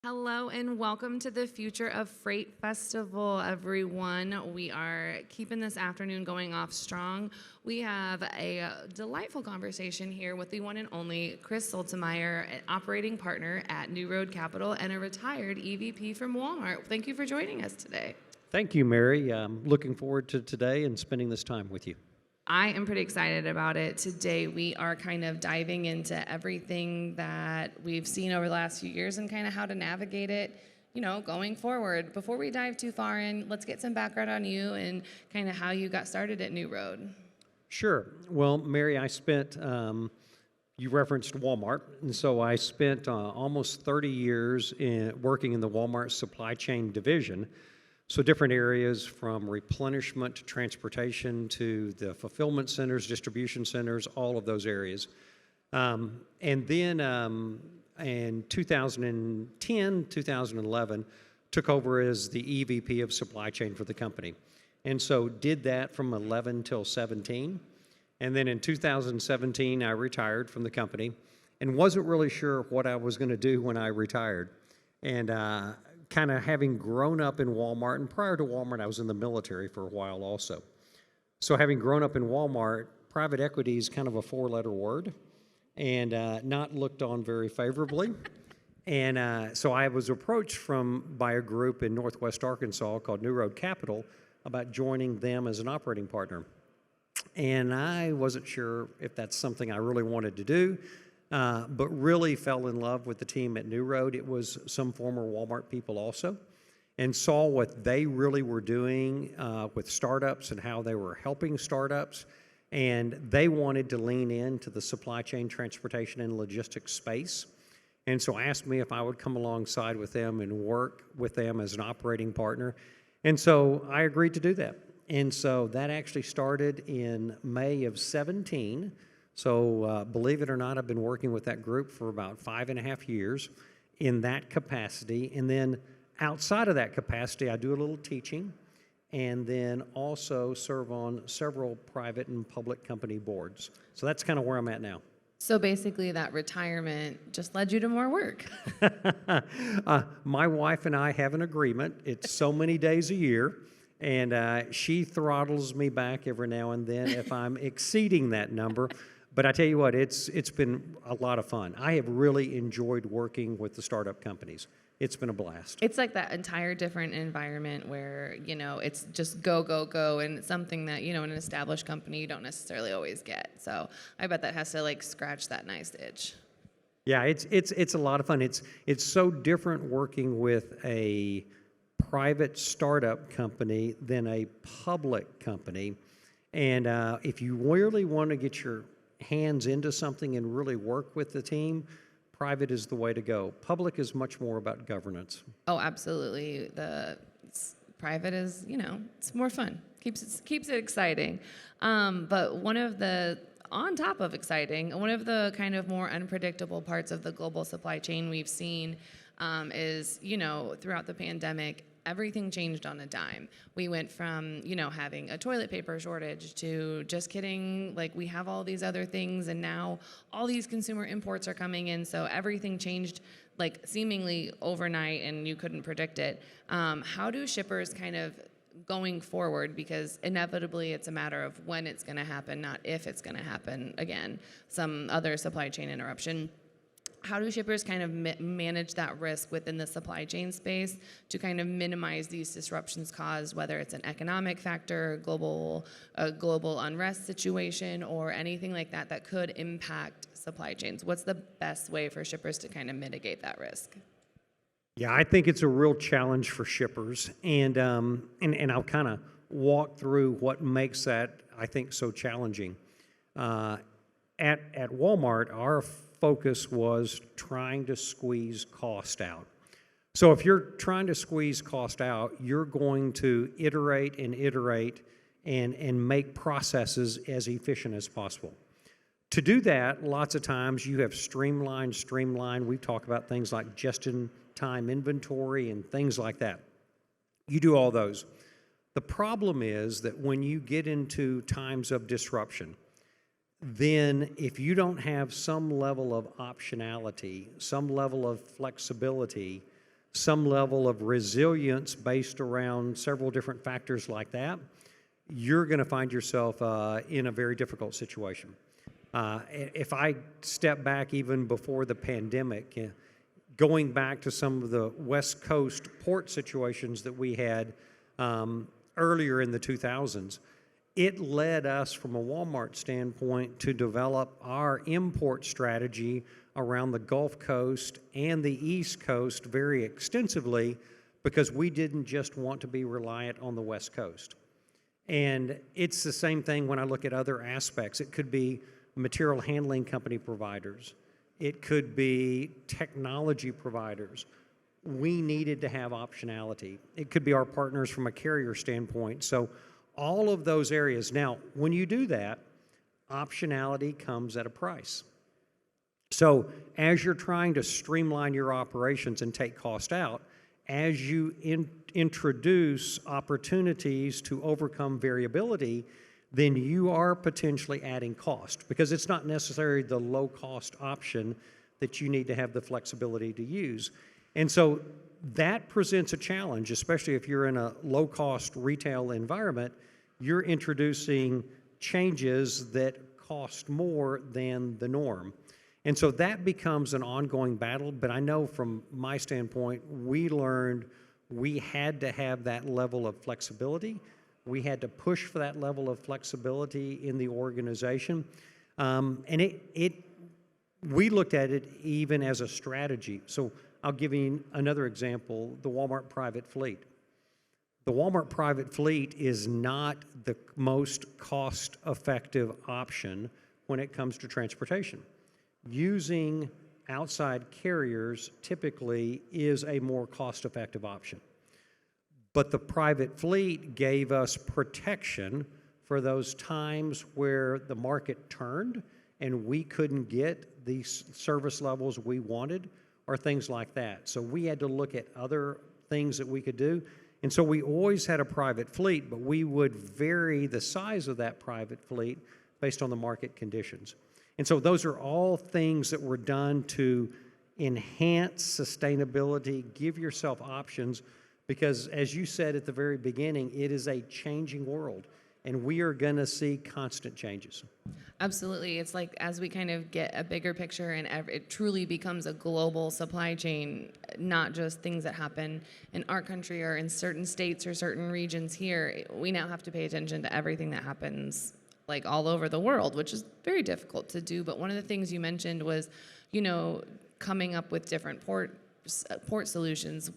Hello and welcome to the Future of Freight Festival, everyone. We are keeping this afternoon going off strong. We have a delightful conversation here with the one and only Chris Soltemeyer, an operating partner at NewRoad Capital and a retired EVP from Walmart. Thank you for joining us today. Thank you, Mary. I'm looking forward to today and spending this time with you. I am pretty excited about it. Today we are kind of diving into everything that we've seen over the last few years and kind of how to navigate it, going forward. Before we dive too far in, let's get some background on you and kind of how you got started at NewRoad. Sure. Well, Mary, I spent, you referenced Walmart, and so I spent almost 30 years working in the Walmart supply chain division. So different areas from replenishment to transportation to the fulfillment centers, distribution centers, all of those areas. And then in 2010, 2011, took over as the EVP of supply chain for the company. And so did that from 11 till 17. And then in 2017, I retired from the company and wasn't really sure what I was going to do when I retired. And kind of having grown up in Walmart, and prior to Walmart, I was in the military for a while also. So having grown up in Walmart, private equity is kind of a four-letter word and not looked on very favorably. And so I was approached by a group in Northwest Arkansas called NewRoad Capital about joining them as an operating partner. And I wasn't sure if that's something I really wanted to do. But really fell in love with the team at NewRoad. It was some former Walmart people also, and saw what they really were doing with startups and how they were helping startups. And they wanted to lean into the supply chain, transportation, and logistics space. And so asked me if I would come alongside with them and work with them as an operating partner. And so I agreed to do that. And so that actually started in May of 17. So believe it or not, I've been working with that group for about 5.5 years in that capacity. And then outside of that capacity, I do a little teaching and then also serve on several private and public company boards. So that's kind of where I'm at now. So basically that retirement just led you to more work. My wife and I have an agreement. It's so many days a year. And she throttles me back every now and then if I'm exceeding that number. But I tell you what, it's been a lot of fun. I have really enjoyed working with the startup companies. It's been a blast. It's like that entire different environment where, it's just go, go, go. And it's something that, in an established company, you don't necessarily always get. So I bet that has to scratch that nice itch. Yeah, it's a lot of fun. It's so different working with a private startup company than a public company. And if you really want to get your hands into something and really work with the team, private is the way to go. Public is much more about governance. Oh, absolutely. Private is, it's more fun. Keeps it exciting. But on top of exciting, one of the kind of more unpredictable parts of the global supply chain we've seen is, throughout the pandemic, everything changed on a dime. We went from, having a toilet paper shortage to just kidding, we have all these other things, and now all these consumer imports are coming in, so everything changed seemingly overnight, and you couldn't predict it. How do shippers kind of going forward, because inevitably it's a matter of when it's going to happen, not if it's going to happen again, some other supply chain interruption. How do shippers kind of manage that risk within the supply chain space to kind of minimize these disruptions caused, whether it's an economic factor, a global unrest situation, or anything like that that could impact supply chains? What's the best way for shippers to kind of mitigate that risk? Yeah, I think it's a real challenge for shippers, and I'll kind of walk through what makes that, I think, so challenging. At Walmart, our focus was trying to squeeze cost out. So if you're trying to squeeze cost out, you're going to iterate and make processes as efficient as possible. To do that, lots of times you have streamline. We talk about things like just-in-time inventory and things like that. You do all those. The problem is that when you get into times of disruption, then if you don't have some level of optionality, some level of flexibility, some level of resilience based around several different factors like that, you're going to find yourself in a very difficult situation. If I step back even before the pandemic, going back to some of the West Coast port situations that we had earlier in the 2000s, it led us from a Walmart standpoint to develop our import strategy around the Gulf Coast and the East Coast very extensively, because we didn't just want to be reliant on the West Coast. And it's the same thing when I look at other aspects. It could be material handling company providers. It could be technology providers. We needed to have optionality. It could be our partners from a carrier standpoint. So all of those areas. Now, when you do that, optionality comes at a price. So as you're trying to streamline your operations and take cost out, as you introduce opportunities to overcome variability, then you are potentially adding cost, because it's not necessarily the low-cost option that you need to have the flexibility to use. And so that presents a challenge, especially if you're in a low-cost retail environment. You're introducing changes that cost more than the norm. And so that becomes an ongoing battle, but I know from my standpoint, we learned we had to have that level of flexibility. We had to push for that level of flexibility in the organization. And we looked at it even as a strategy. So I'll give you another example, the Walmart private fleet. The Walmart private fleet is not the most cost-effective option when it comes to transportation. Using outside carriers typically is a more cost-effective option. But the private fleet gave us protection for those times where the market turned and we couldn't get the service levels we wanted, or things like that. So we had to look at other things that we could do. And so we always had a private fleet, but we would vary the size of that private fleet based on the market conditions. And so those are all things that were done to enhance sustainability, give yourself options, because as you said at the very beginning, it is a changing world, and we are going to see constant changes. Absolutely. It's like as we kind of get a bigger picture and it truly becomes a global supply chain, not just things that happen in our country or in certain states or certain regions here. We now have to pay attention to everything that happens like all over the world, which is very difficult to do. But one of the things you mentioned was, coming up with different port solutions.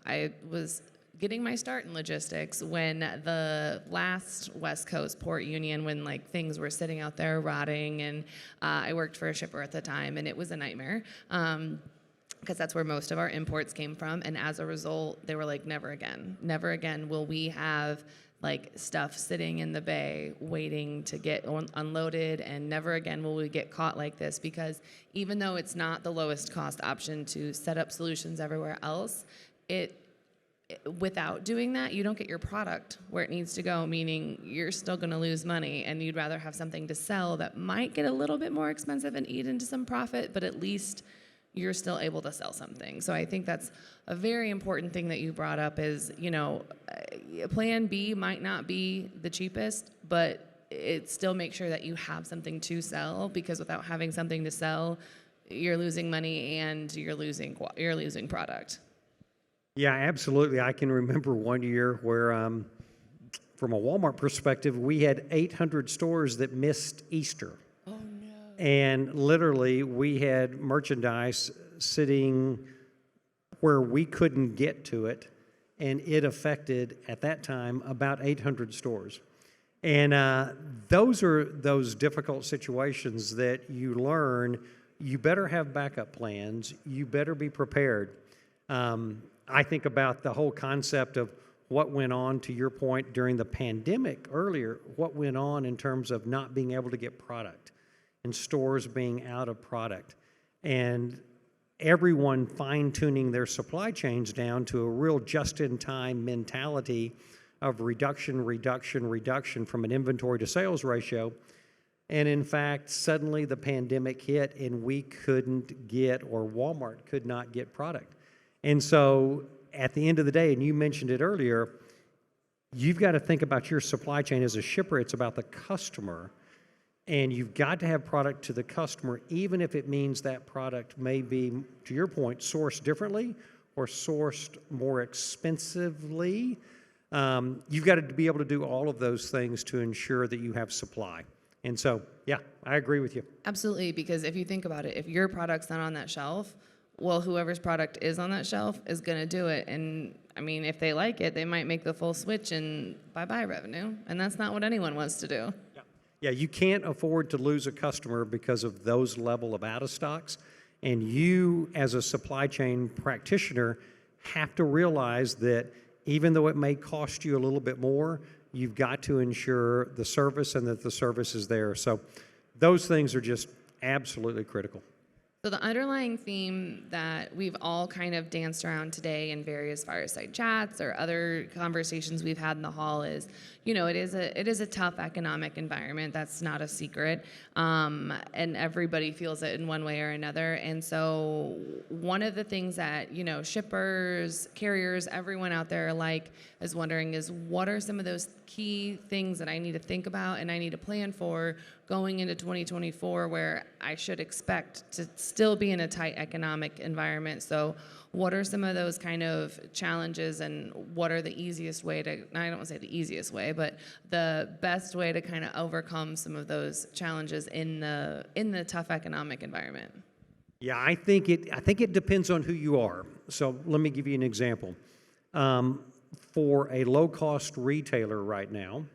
I was getting my start in logistics when the last West Coast port union, when like things were sitting out there rotting, and I worked for a shipper at the time, and it was a nightmare. Because that's where most of our imports came from. And as a result, they were like, never again will we have like stuff sitting in the bay waiting to get unloaded, and never again will we get caught like this, because even though it's not the lowest cost option to set up solutions everywhere else, without doing that, you don't get your product where it needs to go, meaning you're still going to lose money, and you'd rather have something to sell that might get a little bit more expensive and eat into some profit, but at least you're still able to sell something. So I think that's a very important thing that you brought up is, plan B might not be the cheapest, but it still makes sure that you have something to sell, because without having something to sell, you're losing money and you're losing product. Yeah, absolutely. I can remember one year where, from a Walmart perspective, we had 800 stores that missed Easter. Oh, no. And literally, we had merchandise sitting where we couldn't get to it, and it affected, at that time, about 800 stores. And those are those difficult situations that you learn. You better have backup plans. You better be prepared. I think about the whole concept of what went on, to your point, during the pandemic earlier, what went on in terms of not being able to get product and stores being out of product, and everyone fine-tuning their supply chains down to a real just-in-time mentality of reduction from an inventory to sales ratio. And in fact, suddenly the pandemic hit and we couldn't get, or Walmart could not get product. And so at the end of the day, and you mentioned it earlier, you've got to think about your supply chain as a shipper. It's about the customer. And you've got to have product to the customer, even if it means that product may be, to your point, sourced differently or sourced more expensively. You've got to be able to do all of those things to ensure that you have supply. And so, yeah, I agree with you. Absolutely, because if you think about it, if your product's not on that shelf, well, whoever's product is on that shelf is going to do it. And I mean, if they like it, they might make the full switch and bye-bye revenue. And that's not what anyone wants to do. Yeah, you can't afford to lose a customer because of those level of out of stocks. And you, as a supply chain practitioner, have to realize that even though it may cost you a little bit more, you've got to ensure the service and that the service is there. So those things are just absolutely critical. So the underlying theme that we've all kind of danced around today in various fireside chats or other conversations we've had in the hall is, you know, it is a tough economic environment. That's not a secret, and everybody feels it in one way or another. And so one of the things that, you know, shippers, carriers, everyone out there alike is wondering is, what are some of those key things that I need to think about and I need to plan for going into 2024, where I should expect to still be in a tight economic environment? So what are some of those kind of challenges, and what are the easiest way to, I don't want to say the easiest way, but the best way to kind of overcome some of those challenges in the tough economic environment? Yeah, I think it depends on who you are. So let me give you an example. For a low-cost retailer right now,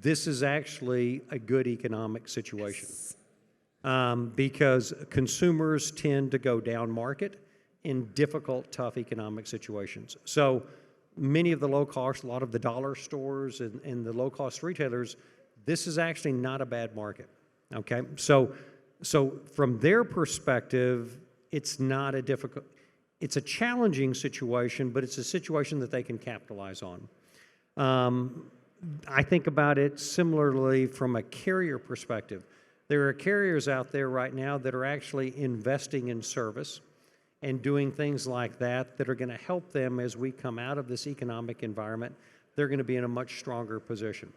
this is actually a good economic situation. Because consumers tend to go down market in difficult, tough economic situations. So many of the low-cost, a lot of the dollar stores and the low-cost retailers, this is actually not a bad market, okay? So from their perspective, it's not a difficult, it's a challenging situation, but it's a situation that they can capitalize on. I think about it similarly from a carrier perspective. There are carriers out there right now that are actually investing in service and doing things like that that are going to help them as we come out of this economic environment. They're going to be in a much stronger position.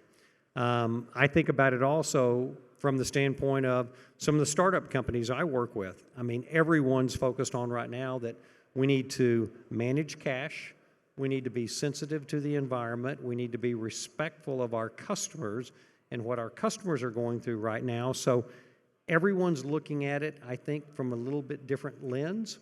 I think about it also from the standpoint of some of the startup companies I work with. I mean, everyone's focused on right now that we need to manage cash, we need to be sensitive to the environment, we need to be respectful of our customers and what our customers are going through right now. So everyone's looking at it, I think, from a little bit different lens.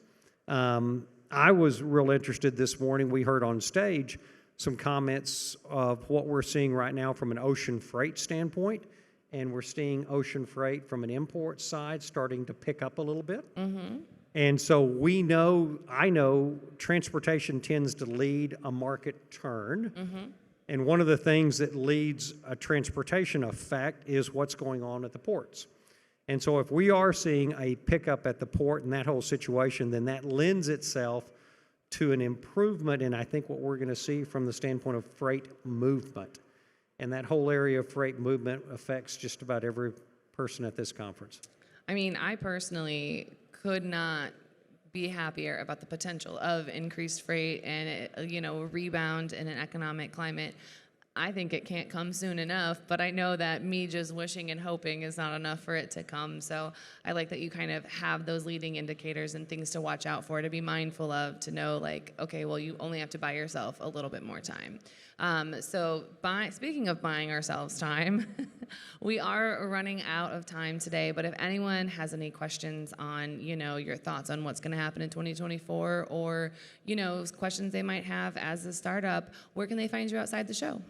I was real interested this morning. We heard on stage some comments of what we're seeing right now from an ocean freight standpoint, and we're seeing ocean freight from an import side starting to pick up a little bit. Mm-hmm. And so I know transportation tends to lead a market turn. Mm-hmm. And one of the things that leads a transportation effect is what's going on at the ports. And so if we are seeing a pickup at the port and that whole situation, then that lends itself to an improvement in, I think, what we're going to see from the standpoint of freight movement. And that whole area of freight movement affects just about every person at this conference. I mean, I personally could not be happier about the potential of increased freight and, a rebound in an economic climate. I think it can't come soon enough, but I know that me just wishing and hoping is not enough for it to come. So I like that you kind of have those leading indicators and things to watch out for, to be mindful of, to know like, okay, well, you only have to buy yourself a little bit more time. Speaking of buying ourselves time, we are running out of time today, but if anyone has any questions on, your thoughts on what's going to happen in 2024 or, questions they might have as a startup, where can they find you outside the show?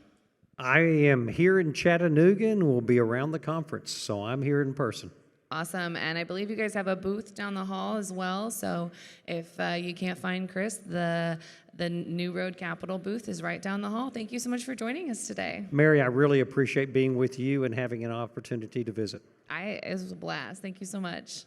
I am here in Chattanooga and will be around the conference, so I'm here in person. Awesome, and I believe you guys have a booth down the hall as well, so if you can't find Chris, the NewRoad Capital booth is right down the hall. Thank you so much for joining us today. Mary, I really appreciate being with you and having an opportunity to visit. It was a blast. Thank you so much.